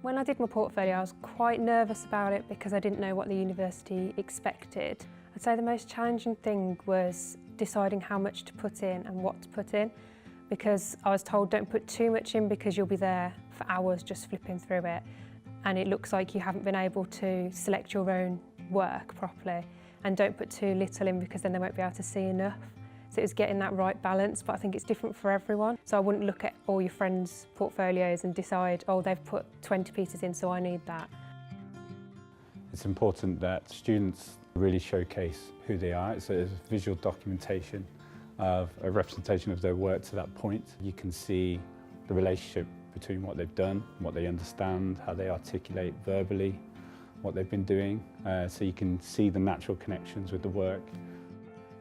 When I did my portfolio, I was quite nervous about it because I didn't know what the university expected. I'd say the most challenging thing was deciding how much to put in and what to put in, because I was told don't put too much in because you'll be there for hours just flipping through it, and it looks like you haven't been able to select your own work properly, and don't put too little in because then they won't be able to see enough. So it was getting that right balance, but I think it's different for everyone. So I wouldn't look at all your friends' portfolios and decide, oh, they've put 20 pieces in, so I need that. It's important that students really showcase who they are. It's a visual documentation of a representation of their work to that point. You can see the relationship between what they've done, what they understand, how they articulate verbally what they've been doing, so you can see the natural connections with the work.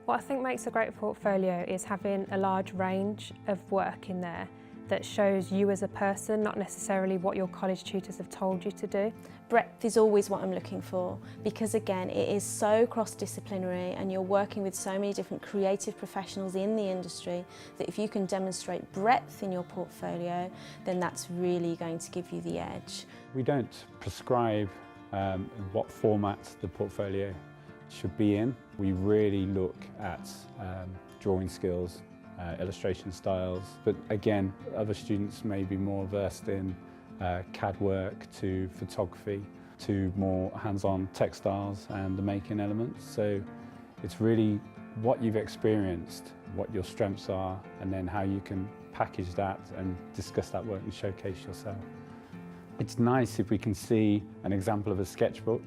What I think makes a great portfolio is having a large range of work in there that shows you as a person, not necessarily what your college tutors have told you to do. Breadth is always what I'm looking for, because again, it is so cross-disciplinary and you're working with so many different creative professionals in the industry that if you can demonstrate breadth in your portfolio, then that's really going to give you the edge. We don't prescribe what format the portfolio should be in. We really look at drawing skills, illustration styles, but again, other students may be more versed in CAD work to photography to more hands-on textiles and the making elements. So it's really what you've experienced, what your strengths are, and then how you can package that and discuss that work and showcase yourself. It's nice if we can see an example of a sketchbook.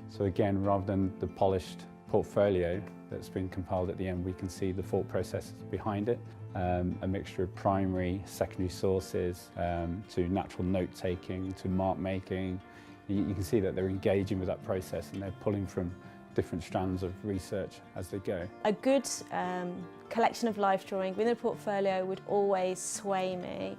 So again, rather than the polished portfolio that's been compiled at the end, we can see the thought processes behind it, a mixture of primary, secondary sources, to natural note-taking, to mark-making. You can see that they're engaging with that process and they're pulling from different strands of research as they go. A good collection of life drawing within a portfolio would always sway me.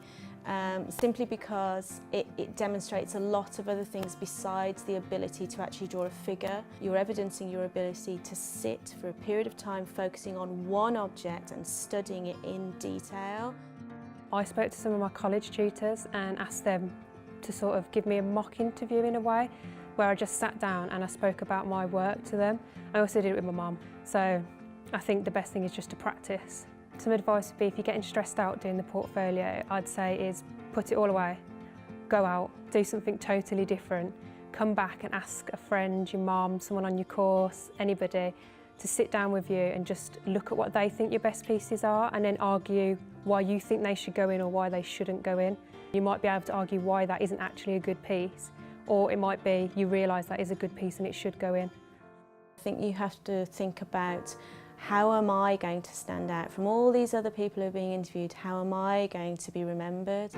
Simply because it demonstrates a lot of other things besides the ability to actually draw a figure. You're evidencing your ability to sit for a period of time focusing on one object and studying it in detail. I spoke to some of my college tutors and asked them to sort of give me a mock interview in a way, where I just sat down and I spoke about my work to them. I also did it with my mum, so I think the best thing is just to practice. Some advice would be, if you're getting stressed out doing the portfolio, I'd say is put it all away, go out, do something totally different, come back and ask a friend, your mum, someone on your course, anybody, to sit down with you and just look at what they think your best pieces are and then argue why you think they should go in or why they shouldn't go in. You might be able to argue why that isn't actually a good piece, or it might be you realise that is a good piece and it should go in. I think you have to think about, how am I going to stand out from all these other people who are being interviewed? How am I going to be remembered?